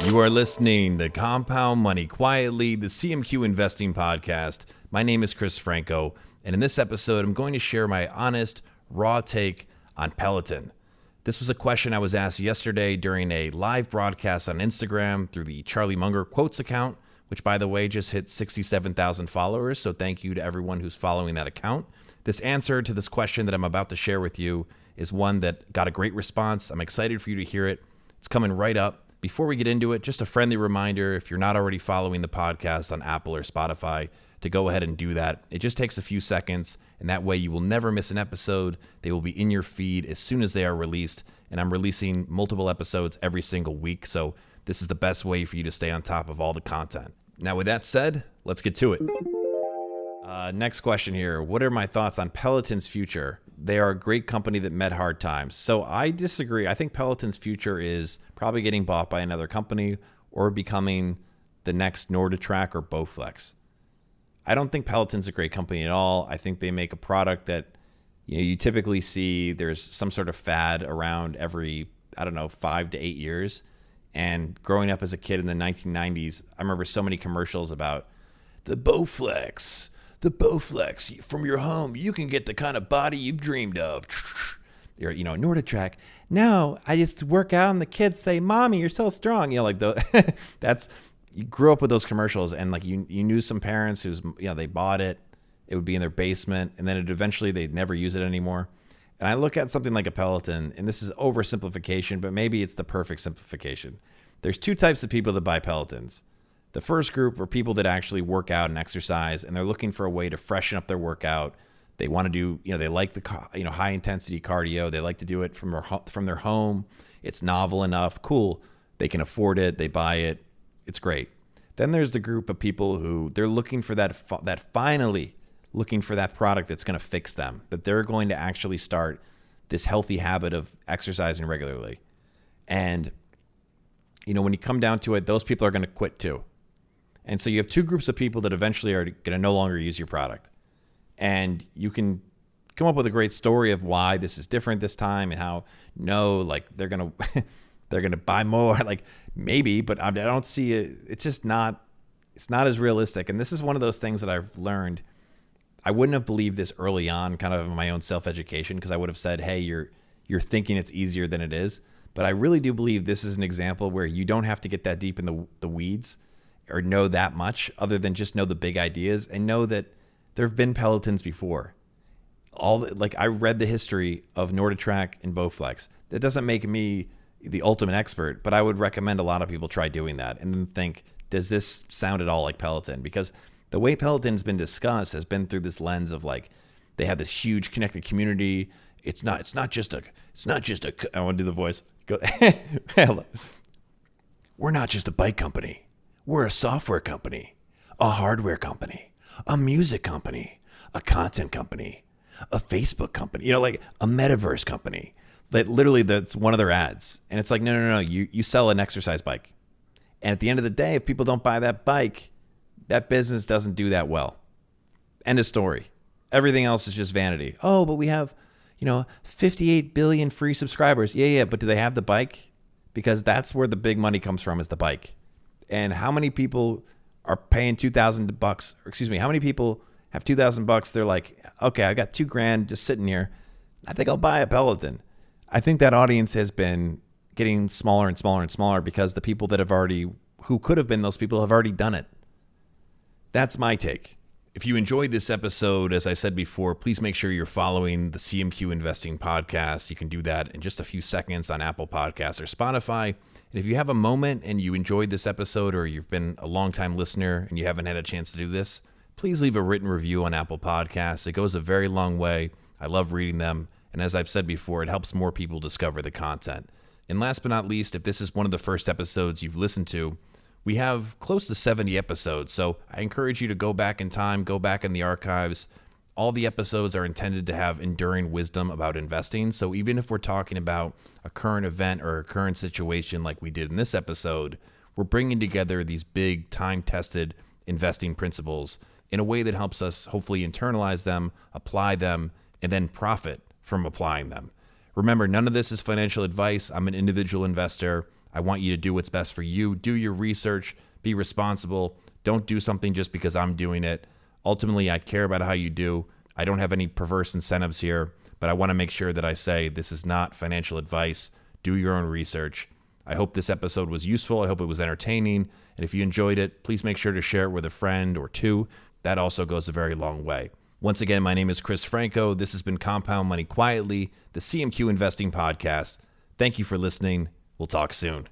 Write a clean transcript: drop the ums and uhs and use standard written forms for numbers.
You are listening to Compound Money Quietly, the CMQ Investing podcast. My name is Chris Franco, and in this episode, I'm going to share my honest, raw take on Peloton. This was a question I was asked yesterday during a live broadcast on Instagram through the Charlie Munger Quotes account, which, by the way, just hit 67,000 followers, so thank you to everyone who's following that account. This answer to this question that I'm about to share with you is one that got a great response. I'm excited for you to hear it. It's coming right up. Before we get into it, just a friendly reminder, if you're not already following the podcast on Apple or Spotify, to go ahead and do that. It just takes a few seconds, and that way you will never miss an episode. They will be in your feed as soon as they are released, and I'm releasing multiple episodes every single week, so this is the best way for you to stay on top of all the content. Now, with that said, let's get to it. Next question here. What are my thoughts on Peloton's future? They are a great company that met hard times. So I disagree. I think Peloton's future is probably getting bought by another company or becoming the next NordicTrack or Bowflex. I don't think Peloton's a great company at all. I think they make a product that you typically see there's some sort of fad around every, 5 to 8 years. And growing up as a kid in the 1990s, I remember so many commercials about the Bowflex. The Bowflex, from your home, you can get the kind of body you've dreamed of. You're, NordicTrack. No, I just work out and the kids say, "Mommy, you're so strong." You grew up with those commercials, and like you knew some parents who's, they bought it. It would be in their basement, and then eventually they'd never use it anymore. And I look at something like a Peloton, and this is oversimplification, but maybe it's the perfect simplification. There's two types of people that buy Pelotons. The first group are people that actually work out and exercise, and they're looking for a way to freshen up their workout. They want to do, they like the, high intensity cardio. They like to do it from their home. It's novel enough, cool. They can afford it. They buy it. It's great. Then there's the group of people who they're looking for finally looking for that product that's going to fix them, that they're going to actually start this healthy habit of exercising regularly. And, when you come down to it, those people are going to quit too. And so you have two groups of people that eventually are going to no longer use your product. And you can come up with a great story of why this is different this time and how, they're going to they're going to buy more, maybe, but I don't see it. It's just not, it's not as realistic. And this is one of those things that I've learned. I wouldn't have believed this early on, kind of in my own self-education, because I would have said, hey, you're thinking it's easier than it is. But I really do believe this is an example where you don't have to get that deep in the weeds or know that much, other than just know the big ideas and know that there have been Pelotons before. I read the history of NordicTrack and Bowflex. That doesn't make me the ultimate expert, but I would recommend a lot of people try doing that and then think, does this sound at all like Peloton? Because the way Peloton's been discussed has been through this lens of they have this huge connected community. It's not just a I want to do the voice. Go. We're not just a bike company. We're a software company, a hardware company, a music company, a content company, a Facebook company, a metaverse company. Literally, that's one of their ads. And it's no. You sell an exercise bike. And at the end of the day, if people don't buy that bike, that business doesn't do that well. End of story. Everything else is just vanity. Oh, but we have, 58 billion free subscribers. Yeah, but do they have the bike? Because that's where the big money comes from, is the bike. And how many people are paying $2,000? Or excuse me, how many people have $2,000? They're like, okay, I got $2,000 just sitting here. I think I'll buy a Peloton. I think that audience has been getting smaller and smaller and smaller because the people that who could have been those people have already done it. That's my take. If you enjoyed this episode, as I said before, please make sure you're following the CMQ Investing podcast. You can do that in just a few seconds on Apple Podcasts or Spotify. And if you have a moment and you enjoyed this episode, or you've been a longtime listener and you haven't had a chance to do this, please leave a written review on Apple Podcasts. It goes a very long way. I love reading them. And as I've said before, it helps more people discover the content. And last but not least, if this is one of the first episodes you've listened to, we have close to 70 episodes. So I encourage you to go back in time, go back in the archives. All the episodes are intended to have enduring wisdom about investing. So even if we're talking about a current event or a current situation like we did in this episode, we're bringing together these big time-tested investing principles in a way that helps us hopefully internalize them, apply them, and then profit from applying them. Remember, none of this is financial advice. I'm an individual investor. I want you to do what's best for you. Do your research. Be responsible. Don't do something just because I'm doing it. Ultimately, I care about how you do. I don't have any perverse incentives here, but I want to make sure that I say this is not financial advice. Do your own research. I hope this episode was useful. I hope it was entertaining. And if you enjoyed it, please make sure to share it with a friend or two. That also goes a very long way. Once again, my name is Chris Franco. This has been Compound Money Quietly, the CMQ Investing Podcast. Thank you for listening. We'll talk soon.